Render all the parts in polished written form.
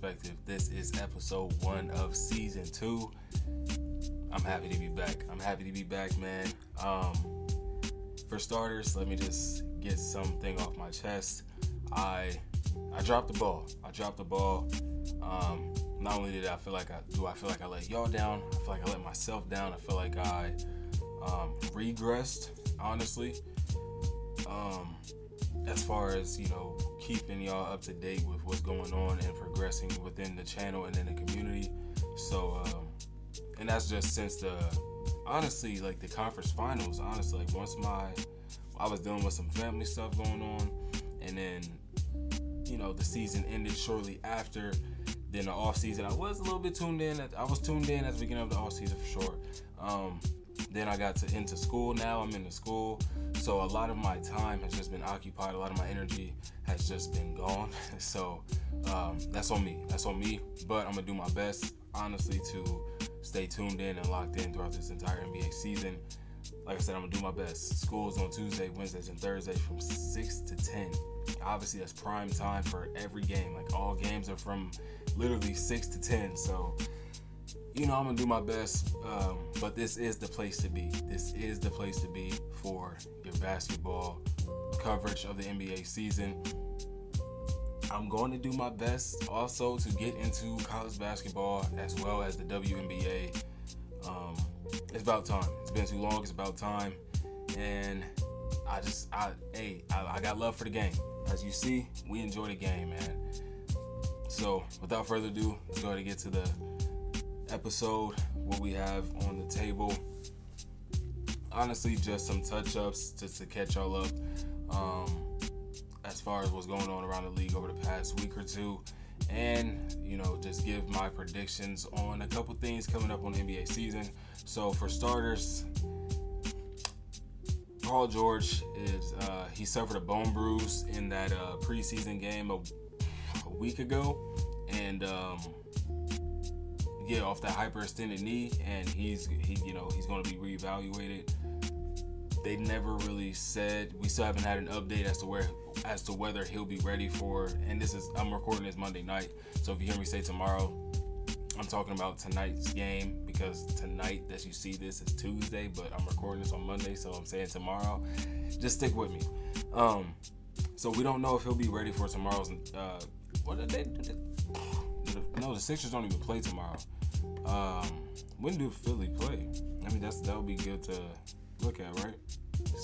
Perspective. This is episode 1 of season 2. I'm happy to be back. Man. For starters, let me just get something off my chest. I dropped the ball. Not only did I feel like I let y'all down, I feel like I let myself down. I feel like I regressed, honestly. As far as, keeping y'all up to date with what's going on and progressing within the channel and in the community. So, and that's just since the conference finals. Honestly, once I was dealing with some family stuff going on, and then, the season ended shortly after. Then the off season, I was a little bit tuned in. I was tuned in at the beginning of the off season for sure. Then I got into school. Now I'm into school. So a lot of my time has just been occupied. A lot of my energy has just been gone. So that's on me. But I'm going to do my best, honestly, to stay tuned in and locked in throughout this entire NBA season. Like I said, I'm going to do my best. School's on Tuesday, Wednesdays, and Thursdays from 6 to 10. Obviously, that's prime time for every game. Like, all games are from literally 6 to 10. So, I'm going to do my best. But this is the place to be. This is the place to be for your basketball coverage of the NBA season. I'm going to do my best also to get into college basketball as well as the WNBA. It's about time. It's been too long. It's about time. And I got love for the game. As you see, we enjoy the game, man. So, without further ado, let's go ahead and get to the episode, what we have on the table. Honestly, just some touch-ups just to catch y'all up as far as what's going on around the league over the past week or two. And, just give my predictions on a couple things coming up on the NBA season. So, for starters, Paul George he suffered a bone bruise in that preseason game a week ago, and off that hyperextended knee, and he's going to be reevaluated. They never really said. We still haven't had an update as to whether he'll be ready for. And I'm recording this Monday night, so if you hear me say tomorrow, I'm talking about tonight's game, because tonight that you see this is Tuesday, but I'm recording this on Monday, so I'm saying tomorrow. Just stick with me. So we don't know if he'll be ready for tomorrow's. What did they do? No, the Sixers don't even play tomorrow. When do Philly play? I mean, that would be good to look at, right?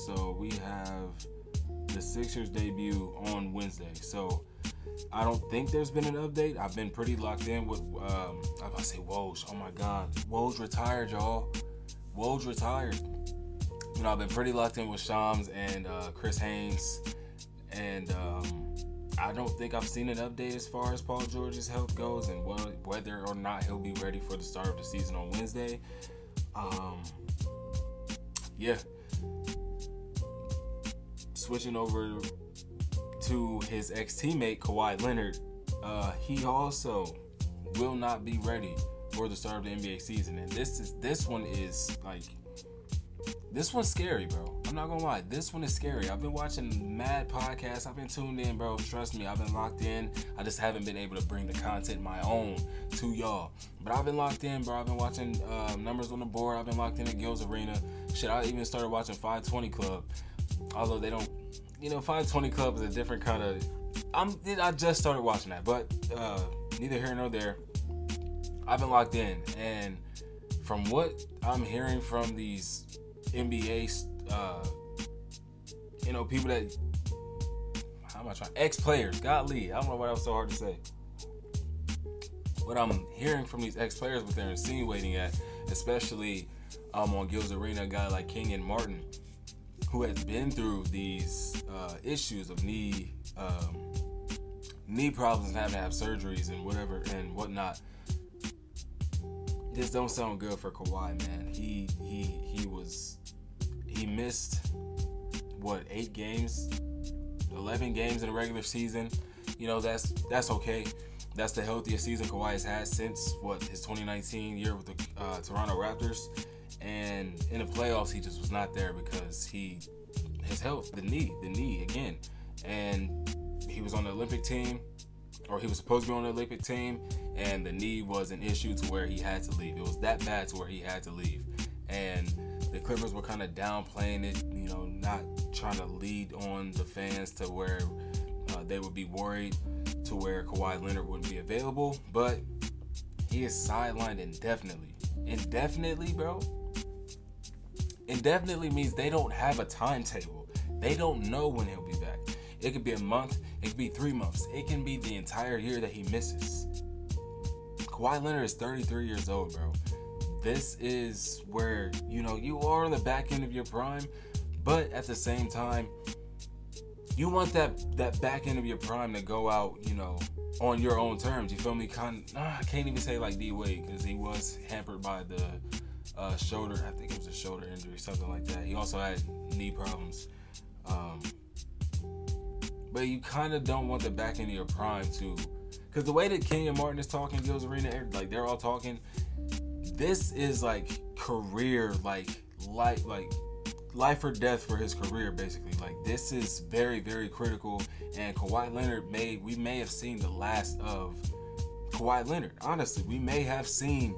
So we have the Sixers debut on Wednesday. So I don't think there's been an update. I've been pretty locked in with, I was about to say Woj. Oh my God. Woj retired, y'all. Woj retired. I've been pretty locked in with Shams and Chris Haynes. And I don't think I've seen an update as far as Paul George's health goes and whether or not he'll be ready for the start of the season on Wednesday. Switching over to his ex-teammate Kawhi Leonard, he also will not be ready for the start of the NBA season. And this one's scary, bro. I'm not gonna lie, this one is scary. I've been watching mad podcasts. I've been tuned in, bro. Trust me, I've been locked in. I just haven't been able to bring the content my own to y'all. But I've been locked in, bro. I've been watching Numbers on the Board. I've been locked in at Gil's Arena. Shit, I even started watching 520 Club. Although they don't, 520 Club is a different kind of. I just started watching that, but neither here nor there. I've been locked in, and from what I'm hearing from these NBA, people that, ex-players, golly, I don't know why that was so hard to say. What I'm hearing from these ex-players, what they're insinuating at, especially on Gil's Arena, a guy like King and Martin, who has been through these issues of knee problems and having to have surgeries and whatever and whatnot. This don't sound good for Kawhi, man. He missed 8 games, 11 games in the regular season. That's okay. That's the healthiest season Kawhi has had since his 2019 year with the Toronto Raptors. And in the playoffs, he just was not there because his health, the knee again. And he was on the Olympic team, or he was supposed to be on the Olympic team, and the knee was an issue to where he had to leave. It was that bad to where he had to leave. And the Clippers were kind of downplaying it, not trying to lead on the fans to where they would be worried to where Kawhi Leonard wouldn't be available. But he is sidelined indefinitely. Indefinitely, bro? Indefinitely means they don't have a timetable. They don't know when he'll be back. It could be a month. It could be 3 months. It can be the entire year that he misses. Kawhi Leonard is 33 years old, bro. This is where, you are on the back end of your prime, but at the same time, you want that back end of your prime to go out, on your own terms. You feel me? I can't even say like D-Wade, because he was hampered by the shoulder. I think it was a shoulder injury, something like that. He also had knee problems. But you kind of don't want the back end of your prime to, because the way that Kenyon Martin is talking, Gil's Arena, like they're all talking, this is like career, like life or death for his career, basically. Like, this is very, very critical. And Kawhi Leonard we may have seen the last of Kawhi Leonard. Honestly, we may have seen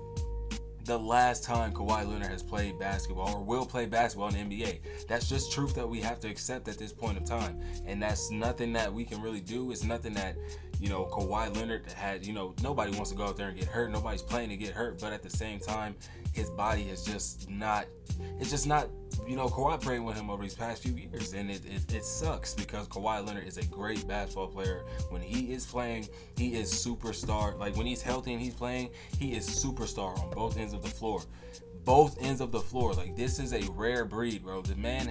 the last time Kawhi Leonard has played basketball or will play basketball in the NBA. That's just truth that we have to accept at this point of time. And that's nothing that we can really do. It's nothing that, Kawhi Leonard had, nobody wants to go out there and get hurt. Nobody's playing to get hurt. But at the same time, his body is just not, cooperating with him over these past few years. And it sucks, because Kawhi Leonard is a great basketball player. When he is playing, he is superstar. Like, when he's healthy and he's playing, he is superstar on both ends of the floor. Both ends of the floor. Like, this is a rare breed, bro. The man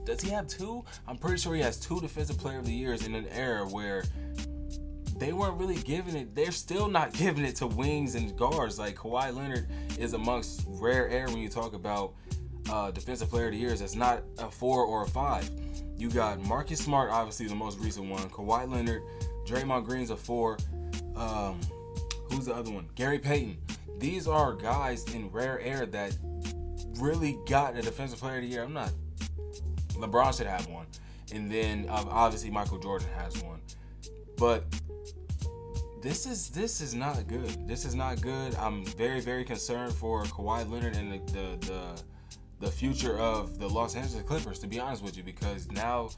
does he have 2? I'm pretty sure he has 2 Defensive Player of the Years in an era where they weren't really giving it. They're still not giving it to wings and guards. Like, Kawhi Leonard is amongst rare air when you talk about Defensive Player of the Years. That's not a 4 or a 5. You got Marcus Smart, obviously the most recent one. Kawhi Leonard, Draymond Green's a 4. Who's the other one? Gary Payton. These are guys in rare air that really got a Defensive Player of the Year. LeBron should have one, and then obviously Michael Jordan has one. But this is not good. This is not good. I'm very, very concerned for Kawhi Leonard and the future of the Los Angeles Clippers, to be honest with you, because now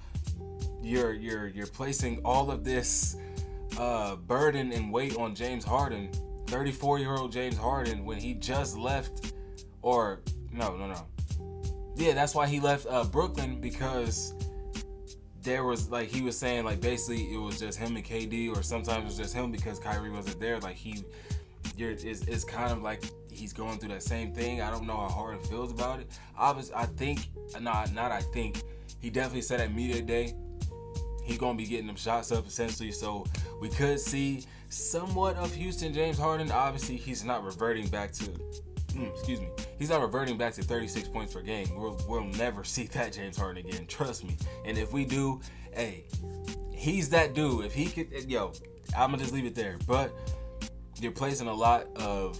you're placing all of this burden and weight on James Harden, 34-year-old James Harden, when he just left, or no. Yeah, that's why he left Brooklyn, because there was, like, he was saying, like, basically it was just him and KD, or sometimes it was just him because Kyrie wasn't there. Like, it's kind of like he's going through that same thing. I don't know how Harden feels about it. He definitely said at media day he's going to be getting them shots up, essentially. So we could see somewhat of Houston James Harden. Obviously, he's not reverting back to, he's not reverting back to 36 points per game. We'll never see that James Harden again. Trust me. And if we do, hey, he's that dude. If he could, I'm going to just leave it there. But you're placing a lot of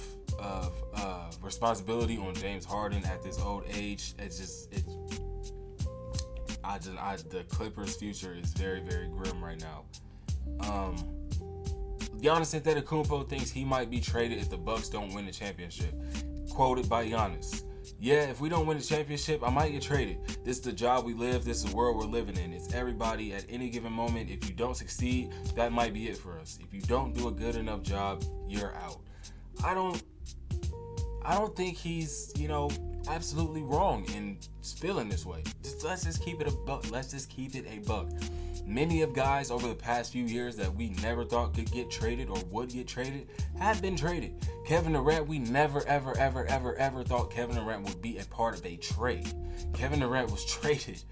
responsibility on James Harden at this old age. The Clippers' future is very, very grim right now. Giannis Antetokounmpo thinks he might be traded if the Bucks don't win the championship. Quoted by Giannis: "Yeah, if we don't win the championship, I might get traded. This is the job we live. This is the world we're living in. It's everybody at any given moment. If you don't succeed, that might be it for us. If you don't do a good enough job, you're out." I don't think he's, absolutely wrong in feeling this way. Let's just keep it a buck. Many of guys over the past few years that we never thought could get traded or would get traded have been traded. Kevin Durant, we never, ever, ever, ever, ever thought Kevin Durant would be a part of a trade. Kevin Durant was traded.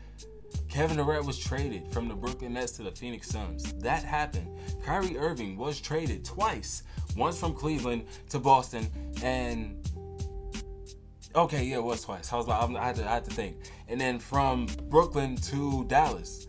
From the Brooklyn Nets to the Phoenix Suns. That happened. Kyrie Irving was traded twice. Once from Cleveland to Boston, and it was twice. I had to think. And then from Brooklyn to Dallas.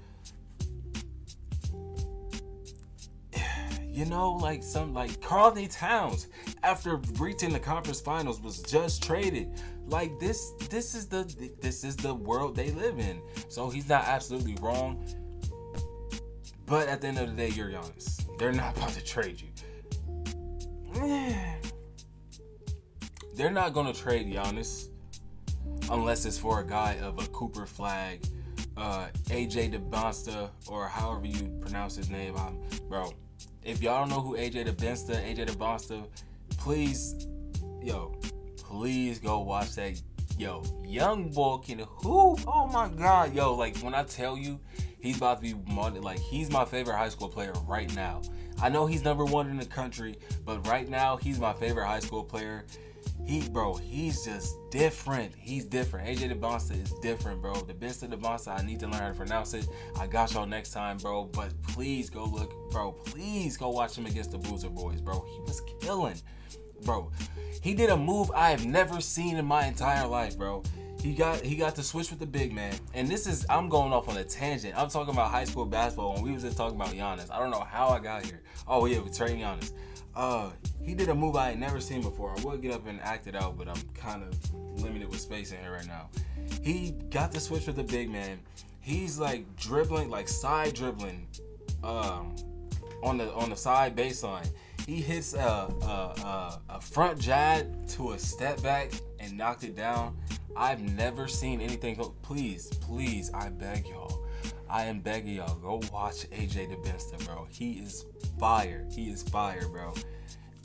Like Karl-Anthony Towns, after reaching the conference finals, was just traded. Like, this is the world they live in. So he's not absolutely wrong. But at the end of the day, you're Giannis. They're not about to trade you. They're not going to trade Giannis unless it's for a guy of a Cooper Flag, AJ DeBonsta, or however you pronounce his name. Bro, if y'all don't know who AJ DeBonsta, please go watch that. Yo, young boy can hoop. Oh my God. Yo, like when I tell you he's about to be like, he's my favorite high school player right now. I know he's number one in the country, but right now he's my favorite high school player. He's just different. He's different. AJ DeBonsta is different, bro. The best of DeBonsta, I need to learn how to pronounce it. I got y'all next time, bro. But please go look, bro. Please go watch him against the Boozer Boys, bro. He was killing, bro. He did a move I have never seen in my entire life, bro. He got to switch with the big man. And I'm going off on a tangent. I'm talking about high school basketball when we was just talking about Giannis. I don't know how I got here. Oh yeah, we're trading Giannis. He did a move I had never seen before. I would get up and act it out, but I'm kind of limited with space in here right now. He got the switch with the big man. He's like dribbling, like side dribbling, on the side baseline. He hits a front jab to a step back and knocked it down. I've never seen anything. Please, I beg y'all. I am begging y'all, go watch AJ DeBonsta, bro. He is fire. He is fire, bro.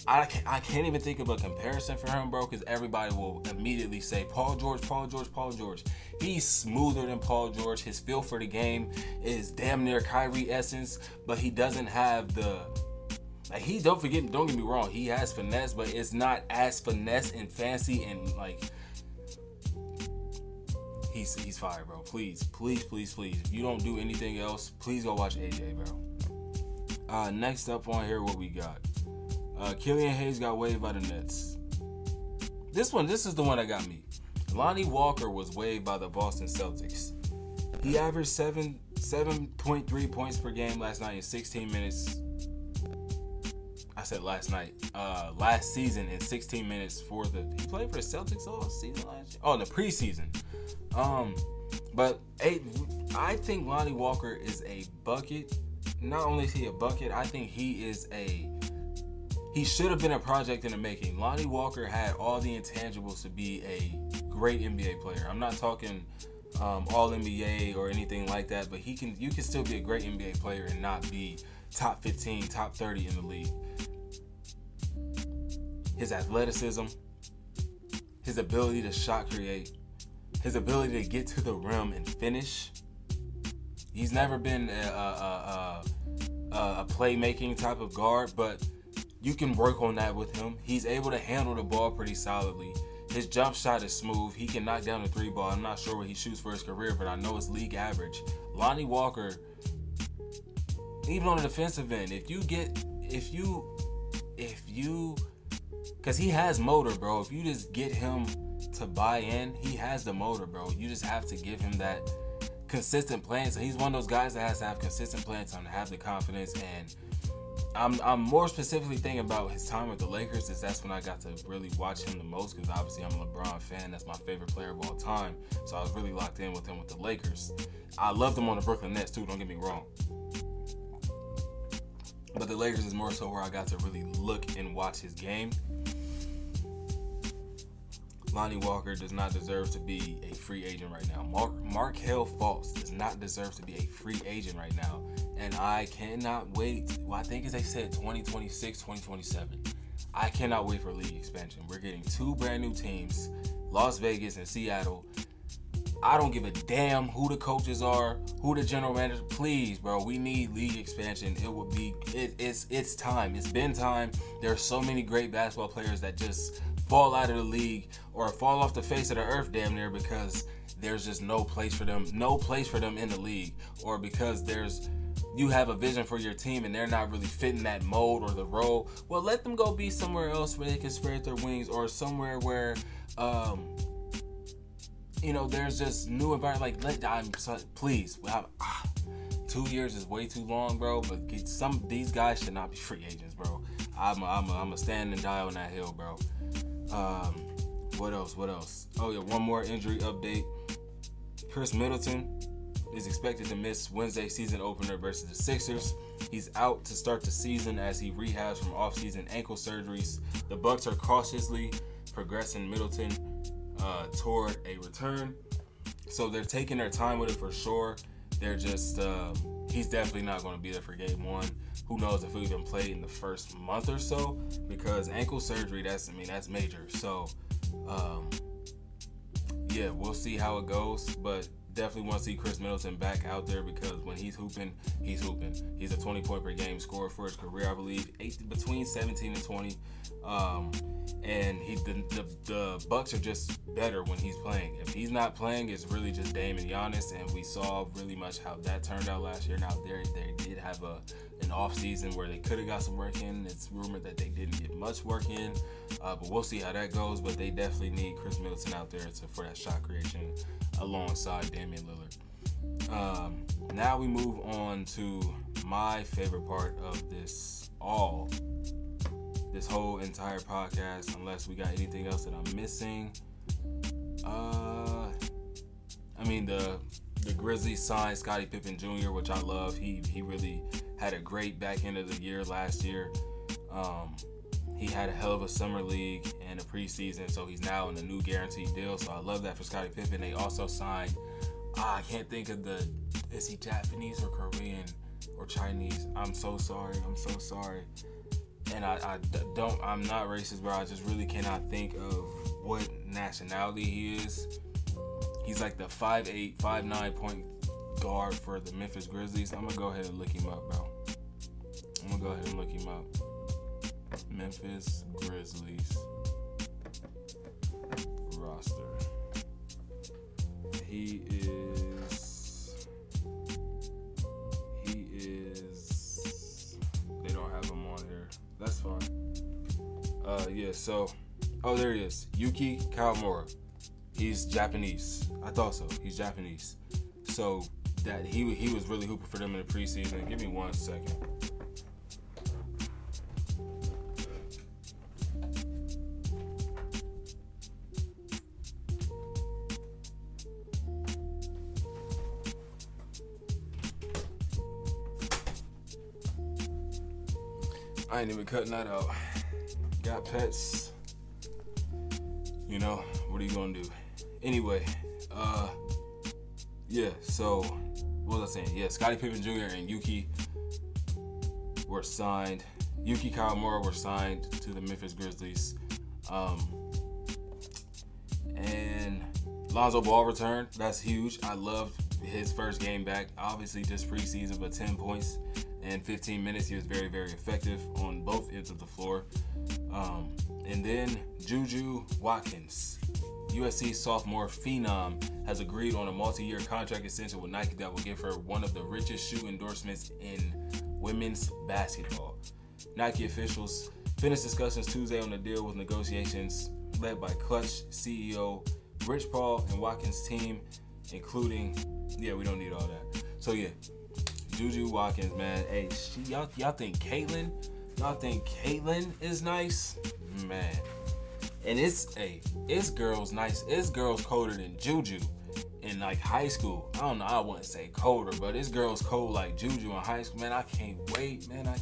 I can't even think of a comparison for him, bro, because everybody will immediately say Paul George. He's smoother than Paul George. His feel for the game is damn near Kyrie essence, but he doesn't have the... Like, don't get me wrong, he has finesse, but it's not as finesse and fancy and like... He's fire, bro. Please. If you don't do anything else, please go watch AJ, bro. Next up on here, what we got? Killian Hayes got waived by the Nets. This is the one that got me. Lonnie Walker was waived by the Boston Celtics. He averaged 7.3 points per game last night in 16 minutes. I said last night. Last season in 16 minutes he played for the Celtics all season last year? Oh, in the preseason. But I think Lonnie Walker is a bucket. Not only is he a bucket, I think he should have been a project in the making. Lonnie Walker had all the intangibles to be a great NBA player. I'm not talking all NBA or anything like that, but you can still be a great NBA player and not be top 15, top 30 in the league. His athleticism, his ability to shot create, his ability to get to the rim and finish. He's never been a playmaking type of guard, but you can work on that with him. He's able to handle the ball pretty solidly. His jump shot is smooth. He can knock down the three ball. I'm not sure what he shoots for his career, but I know it's league average. Lonnie Walker, even on the defensive end, because he has motor, bro. If you just get him to buy in, he has the motor, bro. You just have to give him that consistent playing. So he's one of those guys that has to have consistent playing time to have the confidence. And I'm more specifically thinking about his time with the Lakers, as that's when I got to really watch him the most, because obviously I'm a LeBron fan. That's my favorite player of all time. So I was really locked in with him with the Lakers. I loved him on the Brooklyn Nets too, don't get me wrong. But the Lakers is more so where I got to really look and watch his game. Lonnie Walker does not deserve to be a free agent right now. Markelle Fultz does not deserve to be a free agent right now. And I cannot wait. Well, I think as they said, 2026, 2027. I cannot wait for league expansion. We're getting two brand new teams, Las Vegas and Seattle. I don't give a damn who the coaches are, who the general manager. Please, bro, we need league expansion. It's time. It's been time. There are so many great basketball players that just fall out of the league or fall off the face of the earth damn near because there's just no place for them in the league, or because you have a vision for your team and they're not really fitting that mold or the role. Well, let them go be somewhere else where they can spread their wings, or somewhere where there's just new environment. Please, 2 years is way too long, bro. But these guys should not be free agents, bro. I'm a stand and die on that hill, bro. What else? Oh yeah, one more injury update. Chris Middleton is expected to miss Wednesday season opener versus the Sixers. He's out to start the season as he rehabs from off-season ankle surgeries. The Bucks are cautiously progressing Middleton toward a return. So they're taking their time with it for sure. They're just, he's definitely not going to be there for game one. Who knows if he'll even play in the first month or so, because ankle surgery, that's major. So, yeah, we'll see how it goes, but definitely want to see Chris Middleton back out there, because when he's hooping, he's hooping. He's a 20-point per game scorer for his career, I believe, between 17 and 20. And the Bucks are just better when he's playing. If he's not playing, it's really just Dame and Giannis, and we saw really much how that turned out last year. Now they did have an off season where they could have got some work in. It's rumored that they didn't get much work in, but we'll see how that goes. But they definitely need Chris Middleton out there for that shot creation alongside Damian Lillard. Now we move on to my favorite part of this whole entire podcast, unless we got anything else that I'm missing. The Grizzlies signed Scottie Pippen Jr., which I love. He really had a great back end of the year last year. He had a hell of a summer league and a preseason, so he's now in a new guaranteed deal. So I love that for Scottie Pippen. They also signed, I can't think of is he Japanese or Korean or Chinese? I'm so sorry. And I'm not racist, bro. I just really cannot think of what nationality he is. He's like the 5'8", 5'9" point guard for the Memphis Grizzlies. I'm going to go ahead and look him up, bro. Memphis Grizzlies roster. He is, they don't have him on here. That's fine. There he is. Yuki Kawamura. He's Japanese. I thought so. He's Japanese. So that he was really hooping for them in the preseason. Give me 1 second. I ain't even cutting that out. Got pets. What are you gonna do? Anyway, so what was I saying? Yeah, Scottie Pippen Jr. and Yuki were signed. Yuki Kawamura were signed to the Memphis Grizzlies. And Lonzo Ball returned. That's huge. I love his first game back. Obviously just preseason, but 10 points in 15 minutes. He was very, very effective on both ends of the floor. And then Juju Watkins, USC sophomore phenom, has agreed on a multi-year contract extension with Nike that will give her one of the richest shoe endorsements in women's basketball. Nike officials finished discussions Tuesday on the deal, with negotiations led by Clutch CEO Rich Paul and Watkins' team, including, we don't need all that. So Juju Watkins, man. Hey, y'all think Caitlyn? Y'all think Caitlyn is nice? Man. And it's girls nice. It's girls colder than Juju in like high school. I don't know, I wouldn't say colder, but it's girls cold like Juju in high school. Man, I can't wait, man. I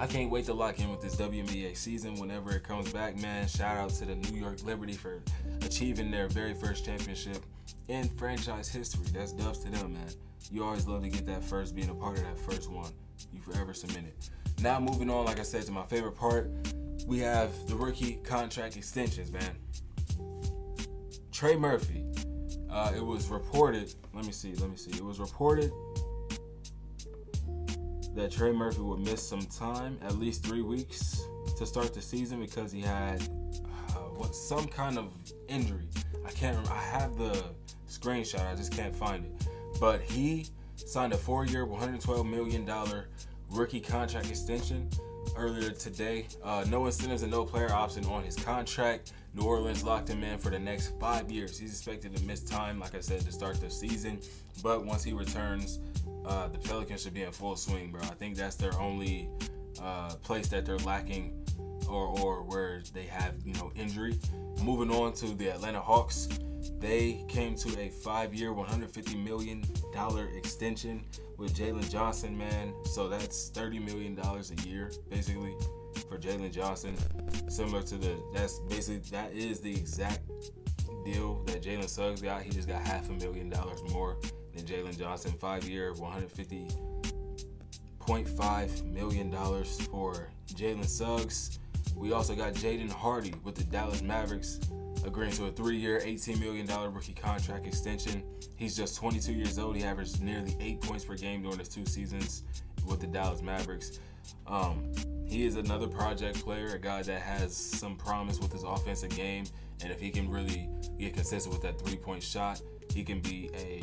can't wait to lock in with this WNBA season whenever it comes back, man. Shout out to the New York Liberty for achieving their very first championship in franchise history. That's dubs to them, man. You always love to get that first, being a part of that first one. You forever submitted. Now moving on, like I said, to my favorite part, we have the rookie contract extensions, man. Trey Murphy. It was reported. Let me see. It was reported that Trey Murphy would miss some time, at least 3 weeks, to start the season because he had some kind of injury. I can't remember. I have the screenshot. I just can't find it. But he signed a 4-year, $112 million rookie contract extension earlier today. No incentives and no player option on his contract. New Orleans locked him in for the next 5 years. He's expected to miss time, like I said, to start the season. But once he returns, the Pelicans should be in full swing, bro. I think that's their only place that they're lacking or where they have, injury. Moving on to the Atlanta Hawks, they came to a 5-year, $150 million extension with Jalen Johnson, man. So that's $30 million a year, basically, for Jalen Johnson. Similar to that is the exact deal that Jalen Suggs got. He just got $500,000 more than Jalen Johnson. 5-year, $150.5 million for Jalen Suggs. We also got Jaden Hardy with the Dallas Mavericks agreeing to a 3-year, $18 million rookie contract extension. He's just 22 years old. He averaged nearly 8 points per game during his 2 seasons with the Dallas Mavericks. He is another project player, a guy that has some promise with his offensive game, and if he can really get consistent with that 3-point shot, he can be a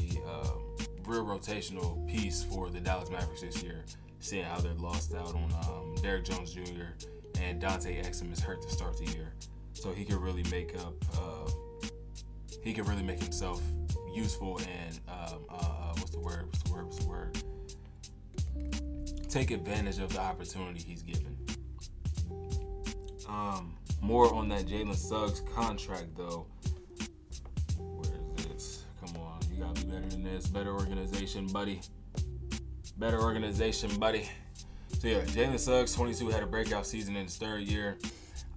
real rotational piece for the Dallas Mavericks this year, seeing how they're lost out on Derrick Jones Jr. and Dante Exum is hurt to start the year. So he could really make himself useful and take advantage of the opportunity he's given. More on that Jalen Suggs contract though. Where is this? Come on, you gotta be better than this. Better organization, buddy. So yeah, Jalen Suggs, 22, had a breakout season in his 3rd year.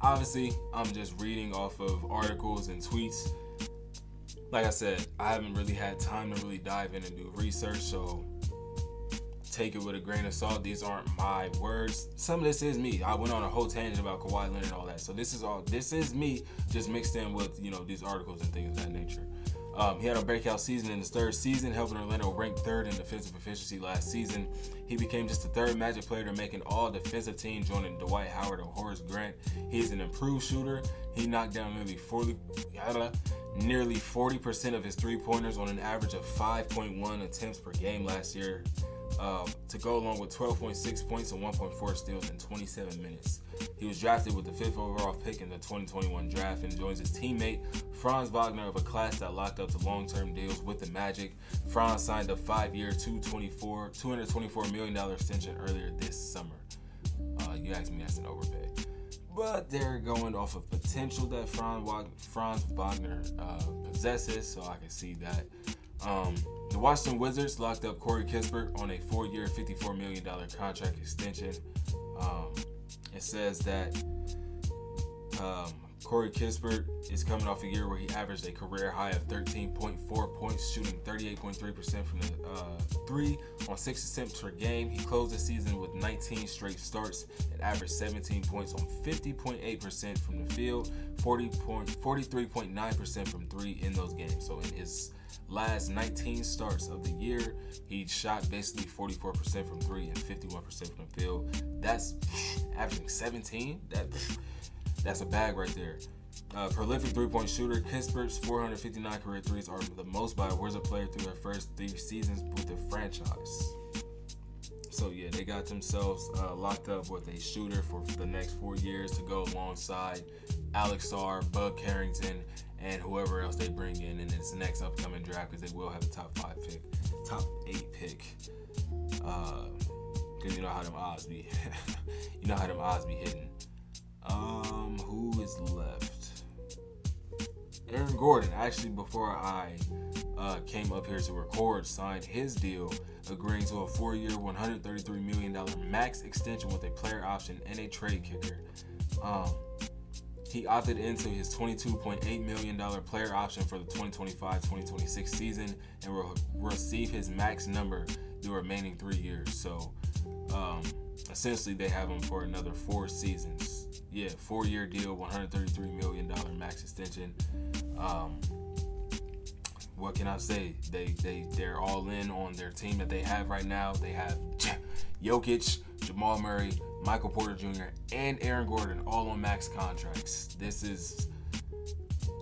Obviously, I'm just reading off of articles and tweets. Like I said, I haven't really had time to really dive in and do research, so take it with a grain of salt. These aren't my words. Some of this is me. I went on a whole tangent about Kawhi Leonard and all that. So this is me just mixed in with, these articles and things of that nature. He had a breakout season in his 3rd season, helping Orlando rank 3rd in defensive efficiency last season. He became just the 3rd Magic player to make an all-defensive team, joining Dwight Howard and Horace Grant. He's an improved shooter. He knocked down nearly 40% of his three-pointers on an average of 5.1 attempts per game last year, to go along with 12.6 points and 1.4 steals in 27 minutes. He was drafted with the 5th overall pick in the 2021 draft and joins his teammate Franz Wagner of a class that locked up the long-term deals with the Magic. Franz signed a 5-year, $224 million extension earlier this summer. You asked me, that's an overpay. But they're going off of potential that Franz Wagner possesses, so I can see that. The Washington Wizards locked up Corey Kispert on a 4-year, $54 million contract extension. It says that Corey Kispert is coming off a year where he averaged a career high of 13.4 points, shooting 38.3% from the 3 on 6 attempts per game. He closed the season with 19 straight starts and averaged 17 points on 50.8% from the field, 43.9% from 3 in those games. So in his last 19 starts of the year, he shot basically 44% from 3 and 51% from the field. That's averaging 17. That's a bag right there. Prolific three-point shooter, Kispert's 459 career threes are the most by a Wizard player through their first 3 seasons with the franchise. So yeah, they got themselves locked up with a shooter for the next 4 years to go alongside Alex Sarr, Bud Carrington, and whoever else they bring in this next upcoming draft, because they will have a top 8 pick. Because you know how them odds be. Hitting. Who is left? Aaron Gordon, actually, before I came up here to record, signed his deal, agreeing to a 4-year, $133 million max extension with a player option and a trade kicker. He opted into his $22.8 million player option for the 2025-2026 season and will receive his max number the remaining 3 years. So, essentially, they have him for another 4 seasons. Yeah, 4-year deal, $133 million max extension. What can I say? They're all in on their team that they have right now. They have Jokic, Jamal Murray, Michael Porter Jr., and Aaron Gordon all on max contracts. This is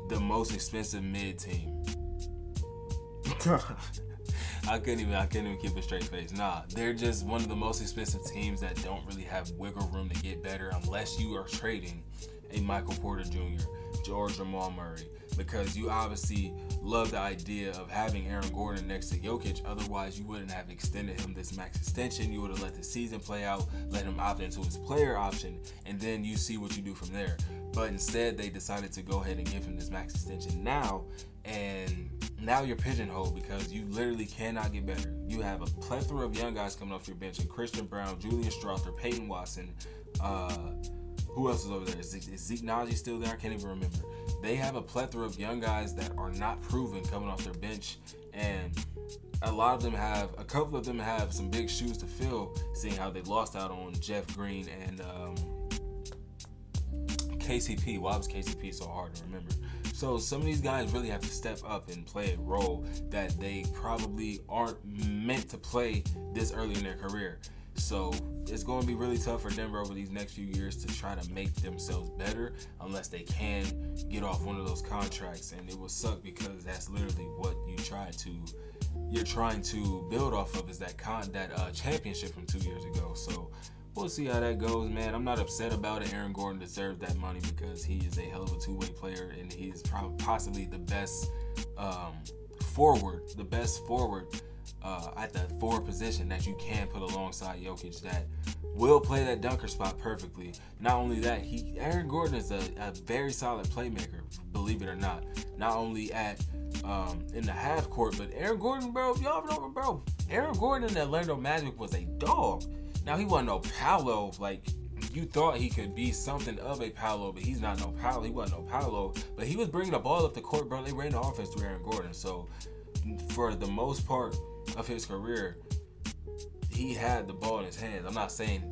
the most expensive mid team. I couldn't even keep a straight face. Nah, they're just one of the most expensive teams that don't really have wiggle room to get better unless you are trading a Michael Porter Jr. or Jamal Murray, because you obviously love the idea of having Aaron Gordon next to Jokic. Otherwise, you wouldn't have extended him this max extension. You would have let the season play out, let him opt into his player option, and then you see what you do from there. But instead, they decided to go ahead and give him this max extension now, and now you're pigeonholed because you literally cannot get better. You have a plethora of young guys coming off your bench, and Christian Brown, Julian Strawther, Peyton Watson, who else is over there? Is Zeke Naji still there? I can't even remember. They have a plethora of young guys that are not proven coming off their bench, and a couple of them have some big shoes to fill, seeing how they lost out on Jeff Green and KCP. Why was KCP so hard to remember? So some of these guys really have to step up and play a role that they probably aren't meant to play this early in their career. So it's going to be really tough for Denver over these next few years to try to make themselves better unless they can get off one of those contracts. And it will suck because that's literally what you're trying to build off of, is that championship from 2 years ago. So we'll see how that goes, man. I'm not upset about it. Aaron Gordon deserves that money because he is a hell of a two-way player, and he is possibly the best forward at the forward position that you can put alongside Jokic, that will play that dunker spot perfectly. Not only that, Aaron Gordon is a very solid playmaker, believe it or not. Not only in the half court, but Aaron Gordon, bro, y'all know, bro. Aaron Gordon in the Orlando Magic was a dog. Now, he wasn't no Paolo. Like, you thought he could be something of a Paolo, but he's not no Paolo. He wasn't no Paolo, but he was bringing the ball up the court, bro. They ran the offense through Aaron Gordon. So, for the most part of his career, he had the ball in his hands. I'm not saying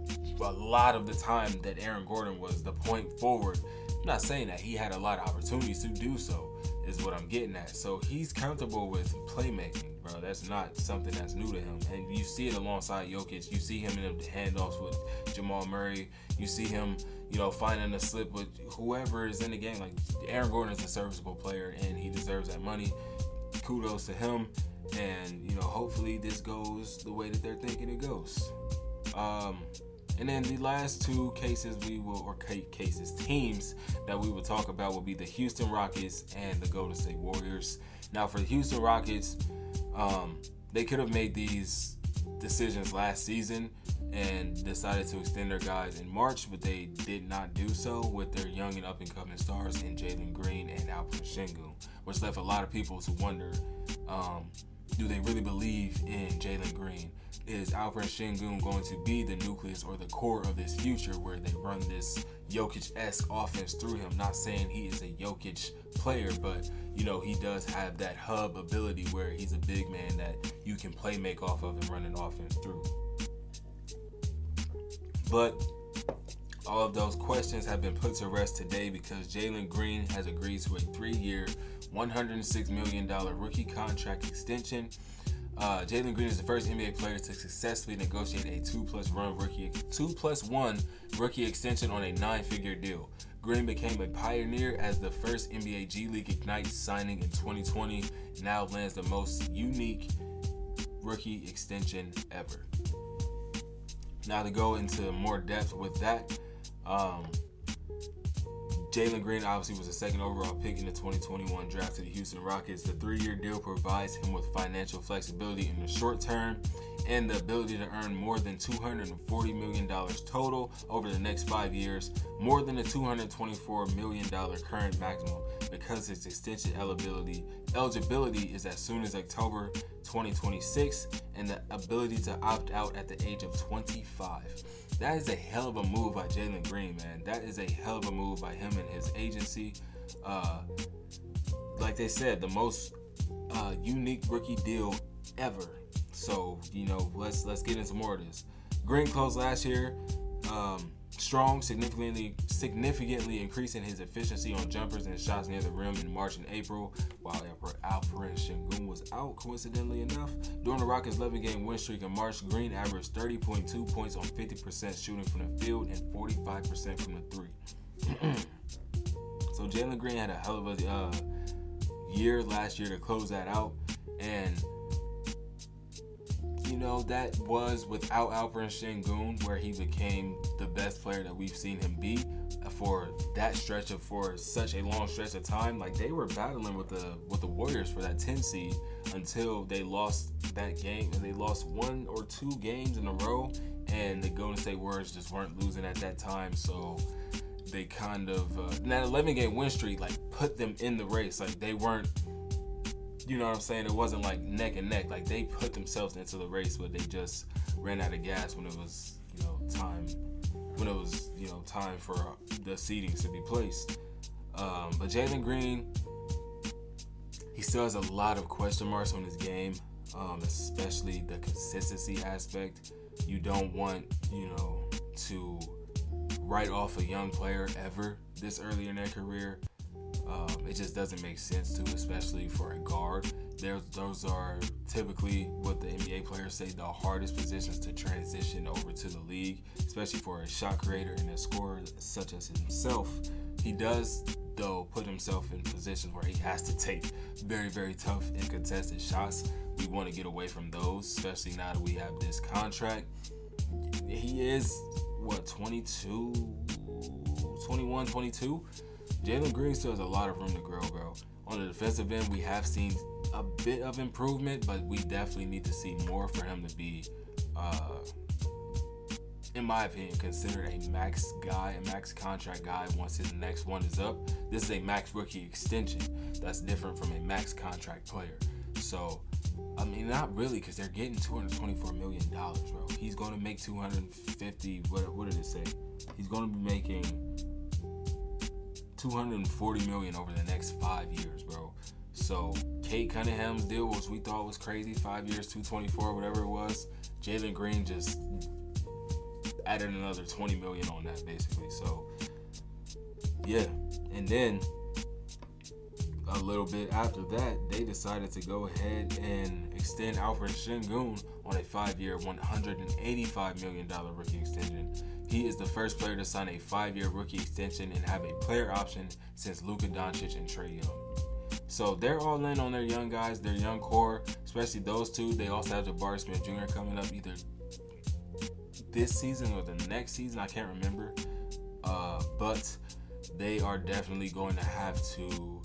a lot of the time that Aaron Gordon was the point forward. I'm not saying that he had a lot of opportunities to do so, is what I'm getting at. So he's comfortable with playmaking, bro. That's not something that's new to him. And you see it alongside Jokic. You see him in the handoffs with Jamal Murray. You see him, finding a slip with whoever is in the game. Like, Aaron Gordon is a serviceable player, and he deserves that money. Kudos to him. And, hopefully this goes the way that they're thinking it goes. And then the last two teams that we will talk about will be the Houston Rockets and the Golden State Warriors. Now, for the Houston Rockets, they could have made these decisions last season and decided to extend their guys in March, but they did not do so with their young and up-and-coming stars in Jalen Green and Alperen Sengun, which left a lot of people to wonder, do they really believe in Jalen Green? Is Alperen Sengun going to be the nucleus or the core of this future where they run this Jokic-esque offense through him? Not saying he is a Jokic player, but, he does have that hub ability where he's a big man that you can make off of and run an offense through. But all of those questions have been put to rest today because Jalen Green has agreed to a 3-year, $106 million rookie contract extension. Jalen Green is the first NBA player to successfully negotiate a 2+1 rookie extension on a 9-figure deal. Green became a pioneer as the first NBA G League Ignite signing in 2020, now lands the most unique rookie extension ever. Now, to go into more depth with that, Jalen Green obviously was the second overall pick in the 2021 draft to the Houston Rockets. The 3-year deal provides him with financial flexibility in the short term and the ability to earn more than $240 million total over the next 5 years, more than the $224 million current maximum, because his extension eligibility is as soon as October 2026 and the ability to opt out at the age of 25. That is a hell of a move by Jalen Green, man. That is a hell of a move by him and his agency. Like they said, the most unique rookie deal ever. So, let's get into more of this. Green closed last year strong, significantly increasing his efficiency on jumpers and shots near the rim in March and April, while Alperen Sengun was out, coincidentally enough. During the Rockets' 11-game win streak in March, Green averaged 30.2 points on 50% shooting from the field and 45% from the three. So Jalen Green had a hell of a year last year to close that out, and that was without Alperen Sengun, where he became the best player that we've seen him be for that stretch of for such a long stretch of time. Like, they were battling with the Warriors for that 10 seed until they lost that game, and they lost 1 or 2 games in a row, and the Golden State Warriors just weren't losing at that time. So they kind of that 11-game win streak like put them in the race. Like, they weren't, you know what I'm saying? It wasn't like neck and neck. Like, they put themselves into the race, but they just ran out of gas when it was, time. When it was, time for the seedings to be placed. But Jalen Green, he still has a lot of question marks on his game, especially the consistency aspect. You don't want, to write off a young player ever this early in their career. It just doesn't make sense to, especially for a guard. Those are typically what the NBA players say the hardest positions to transition over to the league, especially for a shot creator and a scorer such as himself. He does, though, put himself in positions where he has to take very, very tough and contested shots. We want to get away from those, especially now that we have this contract. He is, 21, 22? Jalen Green still has a lot of room to grow, bro. On the defensive end, we have seen a bit of improvement, but we definitely need to see more for him to be, in my opinion, considered a max guy, a max contract guy once his next one is up. This is a max rookie extension. That's different from a max contract player. So, I mean, not really, because they're getting $224 million, bro. He's going to make 250, what did it say? He's going to be making $240 million over the next 5 years, bro. So Kate Cunningham's deal, which we thought was crazy, 5 years, 224, whatever it was. Jalen Green just added another $20 million on that, basically. So yeah, and then a little bit after that, they decided to go ahead and extend Alfred Sengun on a 5-year, $185 million rookie extension. He is the first player to sign a 5-year rookie extension and have a player option since Luka Doncic and Trae Young. So they're all in on their young guys, their young core, especially those two. They also have Jabari Smith Jr. coming up either this season or the next season. I can't remember. But they are definitely going to have to,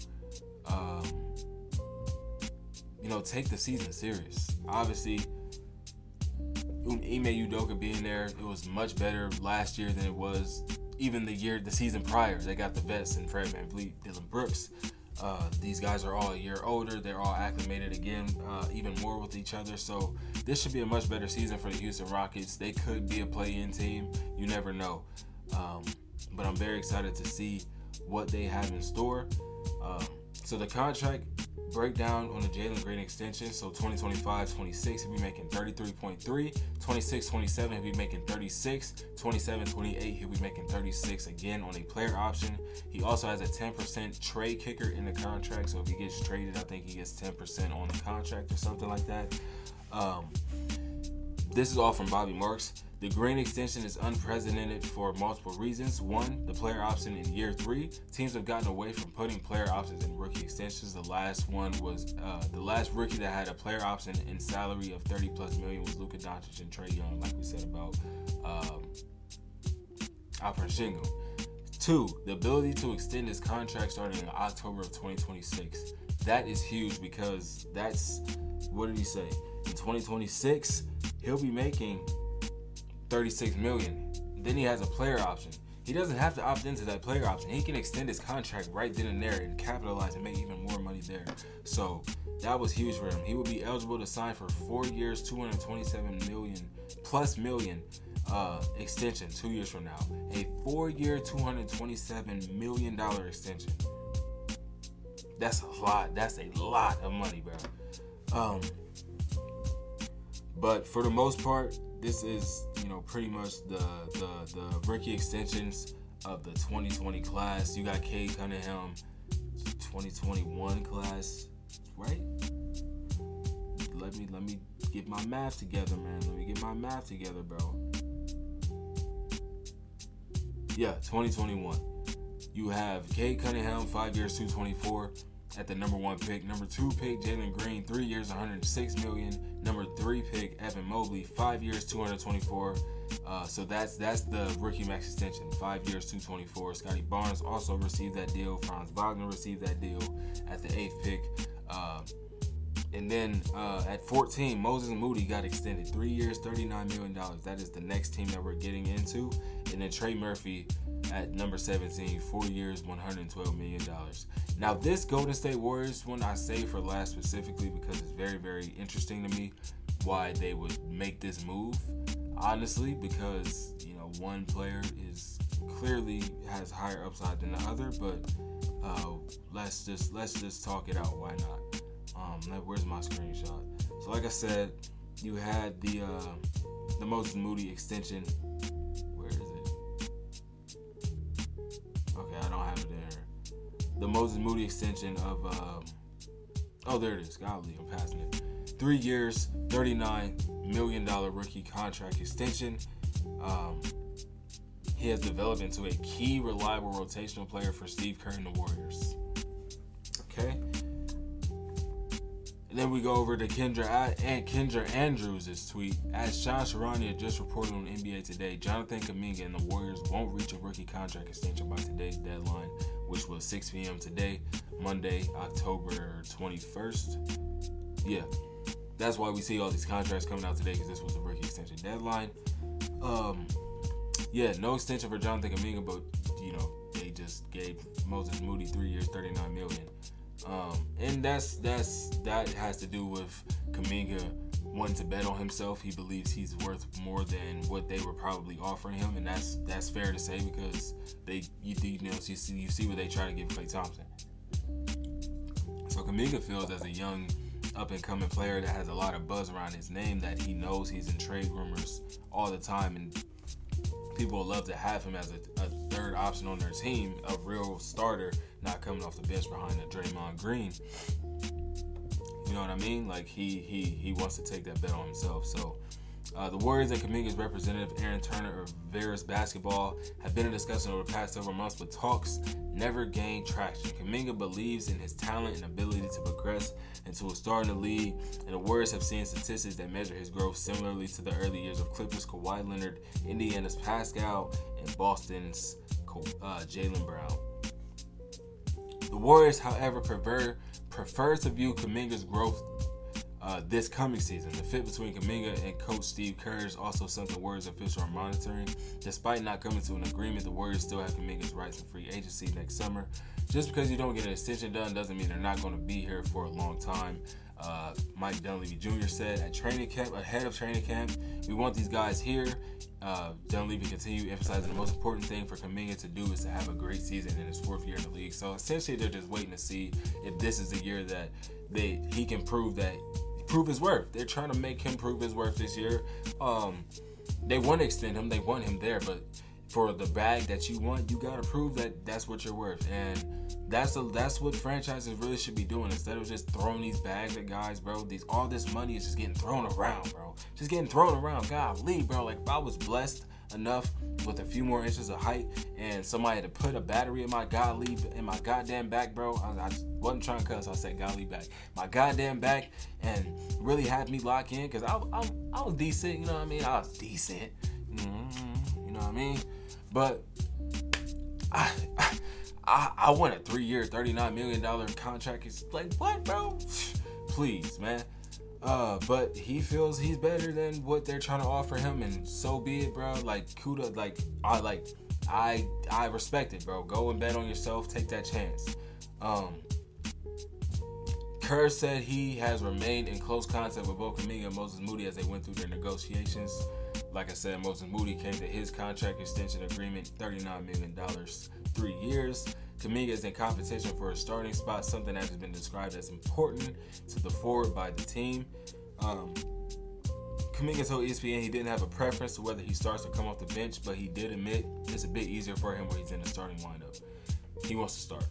take the season serious. Obviously, Ime Udoka being there, it was much better last year than it was even the season prior. They got the vets and Fred VanVleet, Dylan Brooks. These guys are all a year older. They're all acclimated again, even more with each other. So this should be a much better season for the Houston Rockets. They could be a play-in team. You never know. But I'm very excited to see what they have in store. So the contract breakdown on the Jalen Green extension. So 2025-26, he'll be making 33.3. 26-27, he'll be making 36. 27-28, he'll be making 36 again on a player option. He also has a 10% trade kicker in the contract. So if he gets traded, I think he gets 10% on the contract or something like that. This is all from Bobby Marks. The Green extension is unprecedented for multiple reasons. One, the player option in year 3. Teams have gotten away from putting player options in rookie extensions. The last one was the last rookie that had a player option in salary of $30+ million was Luka Doncic and Trae Young, like we said about Alfred Sengun. 2, the ability to extend his contract starting in October of 2026. That is huge because that's, what did he say? In 2026, he'll be making $36 million. Then he has a player option. He doesn't have to opt into that player option. He can extend his contract right then and there and capitalize and make even more money there. So that was huge for him. He will be eligible to sign for 4 years, $227 million extension 2 years from now. A 4-year, $227 million extension. That's a lot. That's a lot of money, bro. But for the most part, this is, pretty much the rookie extensions of the 2020 class. You got Cade Cunningham, 2021 class, right? Let me get my math together, man. Let me get my math together, bro. Yeah, 2021. You have Cade Cunningham, 5 years, $224 at the number 1 pick. Number 2 pick, Jalen Green, 3 years, $106 million. Number 3 pick, Evan Mobley, 5 years, $224. So that's the rookie max extension, 5 years, 224. Scotty Barnes also received that deal. Franz Wagner received that deal at the 8th pick. And then at 14, Moses Moody got extended, 3 years, $39 million. That is the next team that we're getting into. And then Trey Murphy at number 17, 4 years, $112 million. Now this Golden State Warriors one I say for last specifically because it's very, very interesting to me why they would make this move. Honestly, because one player is clearly has higher upside than the other, but let's just talk it out. Why not? Where's my screenshot? So like I said, you had the Moses Moody extension. Where is it? Okay, I don't have it there. The Moses Moody extension of there it is. Golly, I'm passing it. 3 years, $39 million rookie contract extension. He has developed into a key, reliable rotational player for Steve Kerr and the Warriors. Okay. And then we go over to Kendra Andrews' tweet. As Sean Sharani had just reported on NBA Today, Jonathan Kuminga and the Warriors won't reach a rookie contract extension by today's deadline, which was 6 p.m. today, Monday, October 21st. Yeah, that's why we see all these contracts coming out today, because this was the rookie extension deadline. No extension for Jonathan Kuminga, but they just gave Moses Moody 3 years, $39 million. And that has to do with Kuminga wanting to bet on himself. He believes he's worth more than what they were probably offering him, and that's fair to say because you see what they try to give Klay Thompson. So Kuminga feels as a young up-and-coming player that has a lot of buzz around his name that he knows he's in trade rumors all the time, and people would love to have him as a third option on their team, a real starter, not coming off the bench behind a Draymond Green. You know what I mean? Like he wants to take that bet on himself. So the Warriors and Kuminga's representative Aaron Turner of Varus Basketball have been in discussion over the past several months, but talks never gained traction. Kuminga believes in his talent and ability to progress into a star in the league, and the Warriors have seen statistics that measure his growth similarly to the early years of Clippers Kawhi Leonard, Indiana's Pascal, and Boston's Jaylen Brown. The Warriors, however, prefer to view Kuminga's growth this coming season. The fit between Kuminga and coach Steve Kerr is also something Warriors officials are monitoring. Despite not coming to an agreement, the Warriors still have Kuminga's rights in free agency next summer. Just because you don't get an extension done doesn't mean they're not going to be here for a long time. Mike Dunleavy Jr. said ahead of training camp, we want these guys here. Dunleavy continued emphasizing the most important thing for Kuminga to do is to have a great season in his 4th year in the league. So essentially, they're just waiting to see if this is the year that he can prove his worth. They're trying to make him prove his worth this year. They want to extend him. They want him there, but for the bag that you want, you gotta prove that that's what you're worth, and that's what franchises really should be doing instead of just throwing these bags at guys, bro. All this money is just getting thrown around, bro. Just getting thrown around. Golly, bro. Like if I was blessed enough with a few more inches of height and somebody had to put a battery in my goddamn back, bro. I wasn't trying to cuss. I said golly back. My goddamn back, and really had me lock in because I was decent. You know what I mean? I was decent. You know what I mean? But I want a 3-year, $39 million contract. It's like, what, bro? Please, man. But he feels he's better than what they're trying to offer him, and so be it, bro. Like, kudos. I respect it, bro. Go and bet on yourself. Take that chance. Kerr said he has remained in close contact with both Kuminga and Moses Moody as they went through their negotiations. Like I said, Moses Moody came to his contract extension agreement, $39 million, 3 years. Kuminga is in competition for a starting spot, something that has been described as important to the forward by the team. Kuminga told ESPN he didn't have a preference to whether he starts or come off the bench, but he did admit it's a bit easier for him when he's in the starting lineup. He wants to start.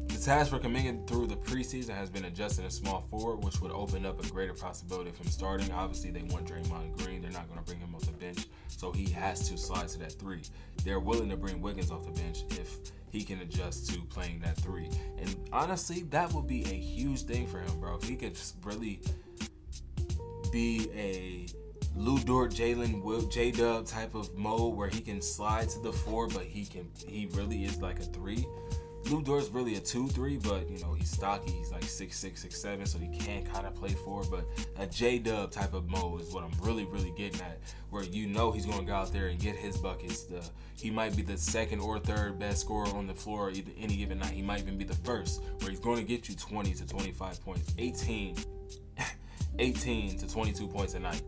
The task for Kuminga through the preseason has been adjusting a small forward, which would open up a greater possibility of him starting. Obviously, they want Draymond Green. They're not going to bring him off the bench, so he has to slide to that 3. They're willing to bring Wiggins off the bench if he can adjust to playing that 3. And honestly, that would be a huge thing for him, bro. If he could really be Lou Dort, J-Dub type of mode where he can slide to the 4, but he really is like a 3. Lou Dort's really a 2-3, but he's stocky. He's like 6'6", 6'7", so he can kind of play 4. But a J-Dub type of mode is what I'm really, really getting at, where he's going to go out there and get his buckets. He might be the second or third best scorer on the floor either any given night. He might even be the first, where he's going to get you 20 to 25 points, 18 to 22 points a night.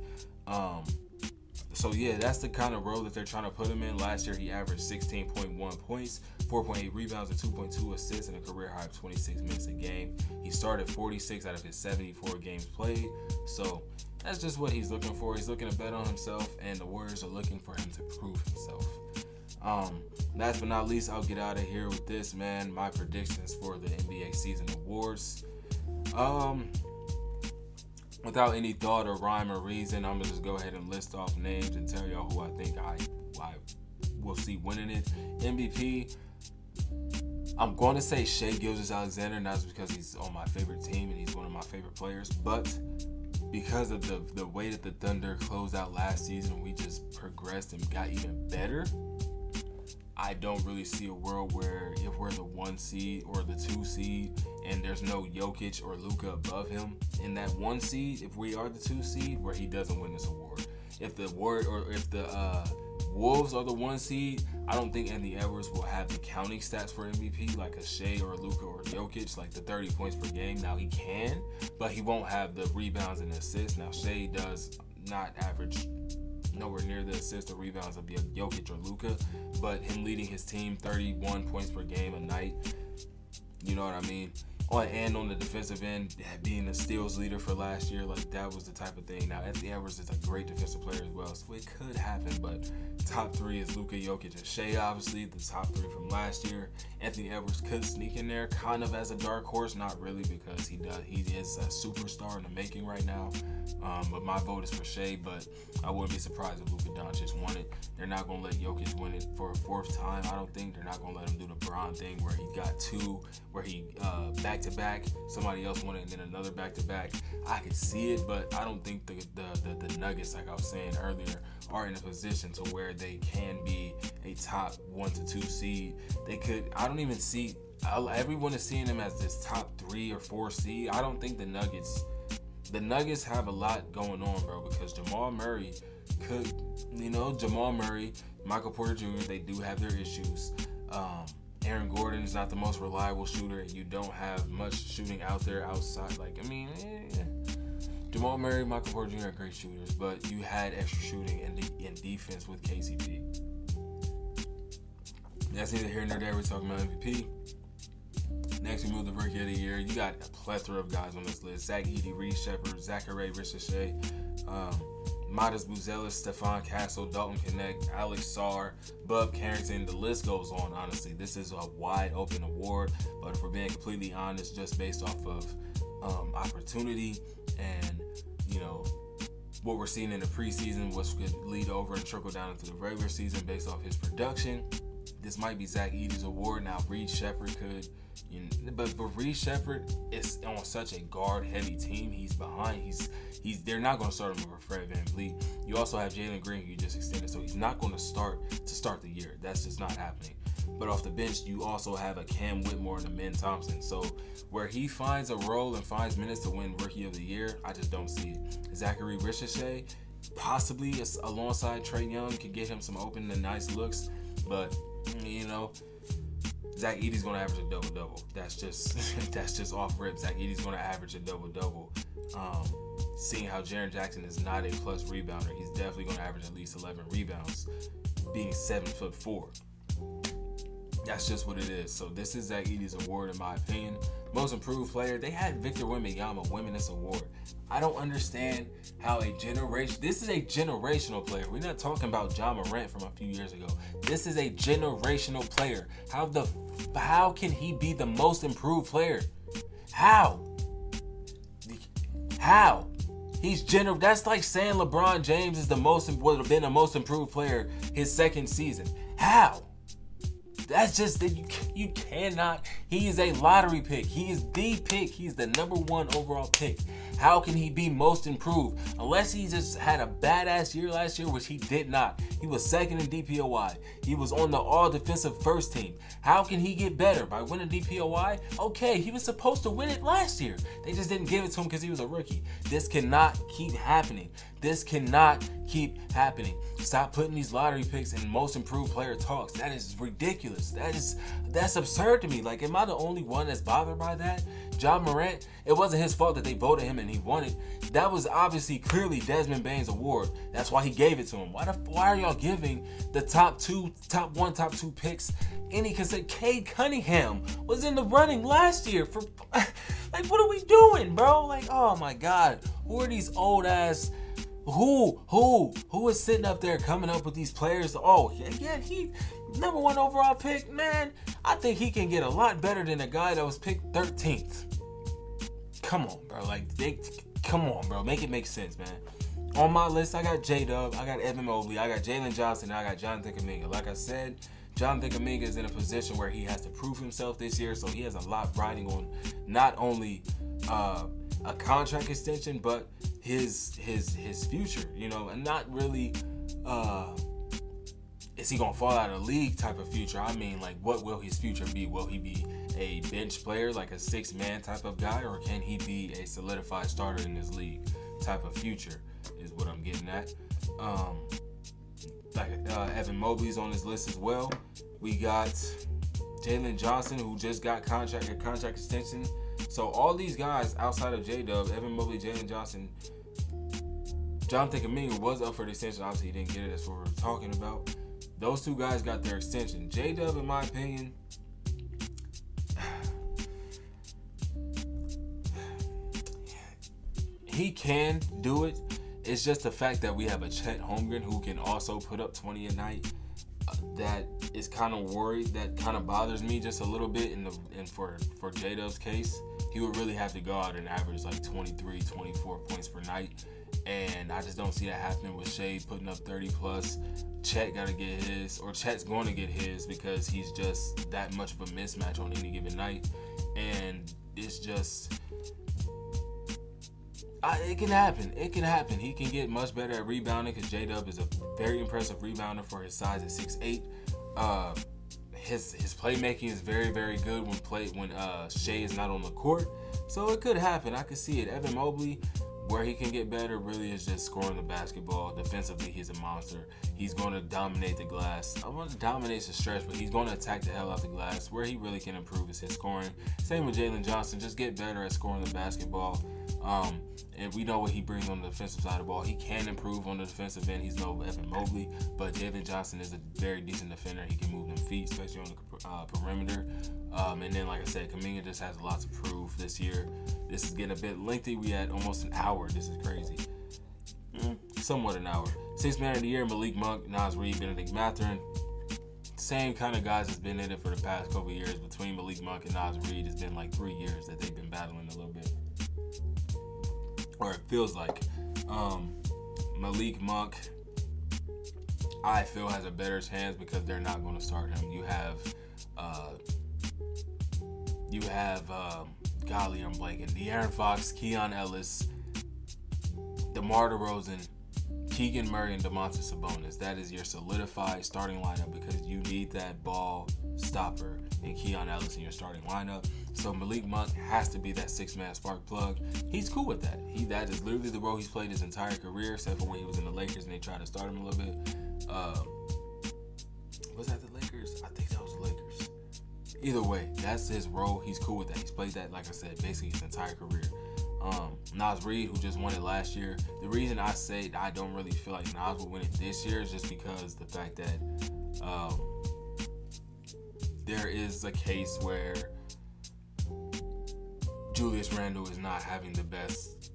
So yeah, that's the kind of role that they're trying to put him in. Last year, he averaged 16.1 points, 4.8 rebounds, and 2.2 assists, and a career high of 26 minutes a game. He started 46 out of his 74 games played. So that's just what he's looking for. He's looking to bet on himself, and the Warriors are looking for him to prove himself. Last but not least, I'll get out of here with this, man. My predictions for the NBA season awards. Without any thought or rhyme or reason, I'm gonna just go ahead and list off names and tell y'all who I think I will see winning it. MVP, I'm going to say Shai Gilgeous-Alexander, not just because he's on my favorite team and he's one of my favorite players, but because of the way that the Thunder closed out last season, we just progressed and got even better. I don't really see a world where if we're the 1 seed or the 2 seed and there's no Jokic or Luka above him in that 1 seed, if we are the 2 seed, where he doesn't win this award. If the Wolves are the 1 seed, I don't think Anthony Edwards will have the counting stats for MVP like a Shai or a Luka or Jokic, like the 30 points per game. Now he can, but he won't have the rebounds and assists. Now Shai does not average nowhere near the assists or rebounds of Jokic or Luka, but him leading his team 31 points per game a night, you know what I mean? On the defensive end, being the steals leader for last year, like that was the type of thing. Now, Anthony Edwards is a great defensive player as well, so it could happen, but top 3 is Luka, Jokic, and Shai, obviously, the top 3 from last year. Anthony Edwards could sneak in there kind of as a dark horse, not really, because he is a superstar in the making right now. But my vote is for Shai, but I wouldn't be surprised if Luka Doncic won it. They're not going to let Jokic win it for a 4th time, I don't think. They're not going to let him do the Bron thing where he got 2, where he back-to-back, somebody else won it, and then another back-to-back. I could see it, but I don't think the Nuggets, like I was saying earlier, are in a position to where they can be a top 1 to 2 seed. I don't even see, everyone is seeing them as this top 3 or 4 seed. I don't think the Nuggets have a lot going on, bro, because Jamal Murray, Michael Porter Jr., they do have their issues. Aaron Gordon is not the most reliable shooter, and you don't have much shooting out there outside. Jamal Murray, Michael Porter Jr. are great shooters, but you had extra shooting and defense with KCP. That's neither here nor there. We're talking about MVP. Next, we move to Rookie of the Year. You got a plethora of guys on this list. Zach Edey, Reed Shepherd, Zachary Ricochet, Modest Buzelis, Stephon Castle, Dalton Knecht, Alex Sarr, Bub Carrington. The list goes on, honestly. This is a wide open award, but if we're being completely honest, just based off of opportunity and, what we're seeing in the preseason, what could lead over and trickle down into the regular season based off his production, this might be Zach Edey's award. Now, Reed Shepherd could, but Reed Shepherd is on such a guard-heavy team. He's behind. They're not going to start him over Fred VanVleet. You also have Jalen Green, who you just extended, so he's not going to start the year. That's just not happening. But off the bench, you also have a Cam Whitmore and a Min Thompson. So where he finds a role and finds minutes to win Rookie of the Year, I just don't see it. Zachary Ricochet, possibly alongside Trae Young, could get him some open and nice looks. But, Zach Edey's going to average a double-double. That's just off rip. Zach Edey's going to average a double-double. Seeing how Jaren Jackson is not a plus rebounder, he's definitely going to average at least 11 rebounds, being 7'4". That's just what it is. So this is Zach Edey's award, in my opinion. Most improved player. They had Victor Wembanyama winning this award. I don't understand how this is a generational player. We're not talking about Ja Morant from a few years ago. This is a generational player. How can he be the most improved player? How? That's like saying LeBron James would have been the most improved player his second season. How? That's just that you cannot. He is a lottery pick. He is the pick. He's the #1 overall pick. How can he be most improved? Unless he just had a badass year last year, which he did not. He was second in DPOY. He was on the all defensive first team. How can he get better? By winning DPOY? Okay, he was supposed to win it last year. They just didn't give it to him because he was a rookie. This cannot keep happening. This cannot keep happening. Stop putting these lottery picks in most improved player talks. That is ridiculous. That's absurd to me. Like, am I the only one that's bothered by that? Ja Morant, it wasn't his fault that they voted him and he won it. That was obviously clearly Desmond Bane's award. That's why he gave it to him. Why are y'all giving the top 1, top 2 picks any consent? Cade Cunningham was in the running last year for like, what are we doing, bro? Like, oh my God. Who are these old ass? Who is sitting up there coming up with these players? Oh, yeah, he #1 overall pick, man. I think he can get a lot better than a guy that was picked 13th. Come on, bro. Come on, bro. Make it make sense, man. On my list, I got J-Dub, I got Evan Mobley, I got Jalen Johnson, and I got Jonathan Kuminga. Like I said, Jonathan Kuminga is in a position where he has to prove himself this year, so he has a lot riding on not only a contract extension, but his future, and not really is he gonna fall out of the league type of future. I mean, like, what will his future be? Will he be a bench player, like a 6-man type of guy, or can he be a solidified starter in this league type of future is what I'm getting at. Evan Mobley's on this list as well. We got Jalen Johnson, who just got a contract extension. So all these guys outside of J-Dub, Evan Mobley, Jalen Johnson, Jonathan Kuminga was up for the extension. Obviously, he didn't get it. That's what we're talking about. Those 2 guys got their extension. J-Dub, in my opinion, he can do it. It's just the fact that we have a Chet Holmgren who can also put up 20 a night. That is kind of worried. That kind of bothers me just a little bit. And for J-Dub's case, he would really have to go out and average like 23, 24 points per night. And I just don't see that happening with Shea putting up 30 plus. Chet got to get his, or Chet's going to get his, because he's just that much of a mismatch on any given night. And it's just, it can happen. It can happen. He can get much better at rebounding, because J-Dub is a very impressive rebounder for his size at 6'8". His playmaking is very, very good when Shea is not on the court. So it could happen. I could see it. Evan Mobley, where he can get better really is just scoring the basketball. Defensively, he's a monster. He's going to dominate the glass. I want to dominate the stretch, but he's going to attack the hell out the glass. Where he really can improve is his scoring. Same with Jalen Johnson. Just get better at scoring the basketball. And we know what he brings on the defensive side of the ball. He can improve on the defensive end. He's no Evan Mobley, but Jalen Johnson is a very decent defender. He can move them feet, especially on the perimeter. And then, like I said, Kuminga just has a lot to prove this year. This is getting a bit lengthy. We had almost an hour. This is crazy. Somewhat an hour. 6th man of the year, Malik Monk, Naz Reid, Benedict Mathurin. Same kind of guys that's been in it for the past couple years. Between Malik Monk and Naz Reid, it's been like 3 years that they've been battling a little bit. Or it feels like. Malik Monk, I feel, has a better chance because they're not going to start him. You have golly, I'm blanking. De'Aaron Fox, Keon Ellis, DeMar DeRozan, Keegan Murray, and Domantas Sabonis. That is your solidified starting lineup, because you need that ball stopper in Keon Ellis in your starting lineup. So Malik Monk has to be that 6-man spark plug. He's cool with that. That is literally the role he's played his entire career, except for when he was in the Lakers and they tried to start him a little bit. Was that the Lakers? I think that was the Lakers. Either way, that's his role. He's cool with that. He's played that, like I said, basically his entire career. Naz Reid, who just won it last year. The reason I say I don't really feel like Naz will win it this year is just because the fact that there is a case where Julius Randle is not having the best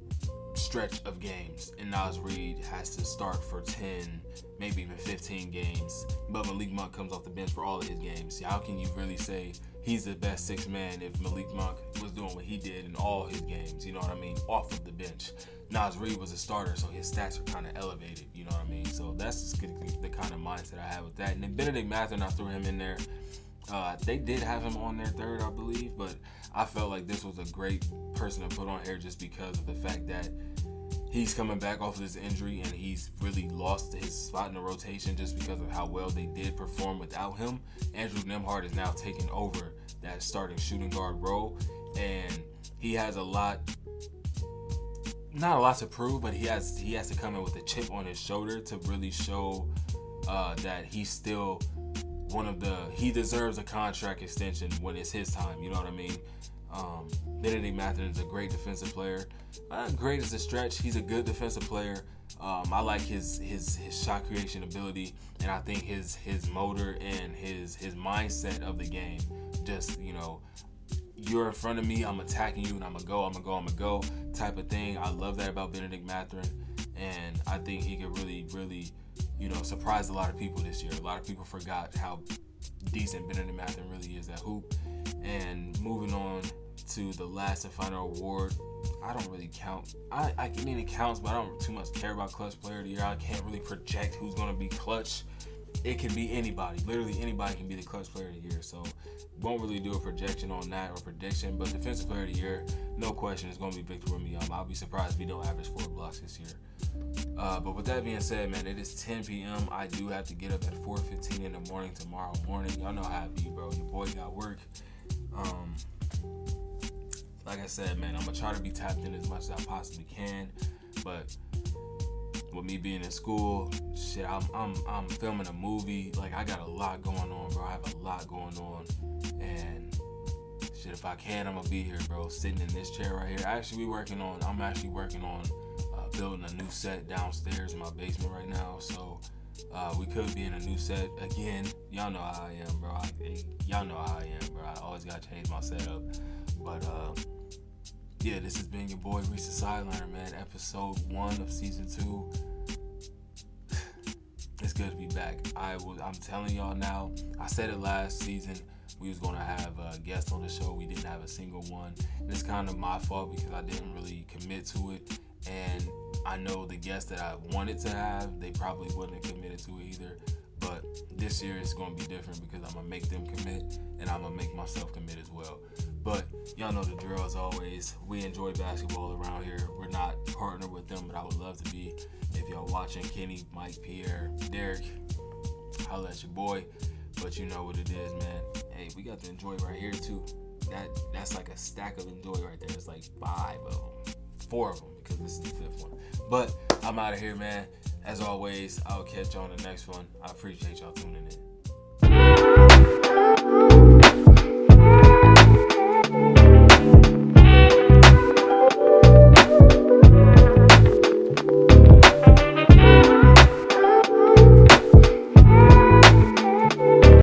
stretch of games, and Naz Reid has to start for 10, maybe even 15 games, but Malik Monk comes off the bench for all of his games. How can you really say he's the best 6th man if Malik Monk was doing what he did in all his games, you know what I mean, off of the bench? Naz Reid was a starter, so his stats are kind of elevated, you know what I mean? So that's just the kind of mindset I have with that. And then Benedict Mathurin, I threw him in there. They did have him on their third, I believe, but I felt like this was a great person to put on here just because of the fact that he's coming back off of this injury and he's really lost his spot in the rotation just because of how well they did perform without him. Andrew Nembhard is now taking over that starting shooting guard role, and he has not a lot to prove, but he has to come in with a chip on his shoulder to really show that he's still he deserves a contract extension when it's his time. You know what I mean? Benedict Mathurin is a great defensive player. Great is a stretch. He's a good defensive player. I like his shot creation ability, and I think his motor and his mindset of the game. Just, you're in front of me, I'm attacking you, and I'm gonna go type of thing. I love that about Benedict Mathurin, and I think he could really, really, surprise a lot of people this year. A lot of people forgot how decent Benedict Mathurin really is at hoop. And moving on to the last and final award, I don't really count. I mean, it counts, but I don't too much care about Clutch Player of the Year. I can't really project who's gonna be clutch. It can be anybody. Literally anybody can be the Clutch Player of the Year. So won't really do a projection on that or prediction. But Defensive Player of the Year, no question, is going to be Victor Wembanyama. I'll be surprised if he don't average 4 blocks this year. But with that being said, man, it is 10 p.m. I do have to get up at 4:15 in the morning tomorrow morning. Y'all know how it be, bro. Your boy got work. Like I said, man, I'm going to try to be tapped in as much as I possibly can. But with me being in school, shit, I'm filming a movie. Like, I got a lot going on, bro. I have a lot going on. And shit, if I can, I'm gonna be here, bro, sitting in this chair right here. I'm actually working on building a new set downstairs in my basement right now. So we could be in a new set again. Y'all know how I am, bro. I always gotta change my setup. But yeah, this has been your boy Reese the Sideliner, man. Episode 1 of season 2. It's good to be back. I'm telling y'all now. I said it last season. We was gonna have a guest on the show. We didn't have a single one. And it's kind of my fault because I didn't really commit to it. And I know the guests that I wanted to have, they probably wouldn't have committed to it either. But this year it's gonna be different because I'm gonna make them commit and I'm gonna make myself commit as well. But y'all know the drill as always. We enjoy basketball around here. We're not partnered with them, but I would love to be. If y'all watching, Kenny, Mike, Pierre, Derek, holla at your boy. But you know what it is, man. Hey, we got the Enjoy right here too. That's like a stack of Enjoy right there. It's like 5 of them. 4 of them because this is the 5th one. But I'm out of here, man. As always, I'll catch you on the next one. I appreciate y'all tuning in.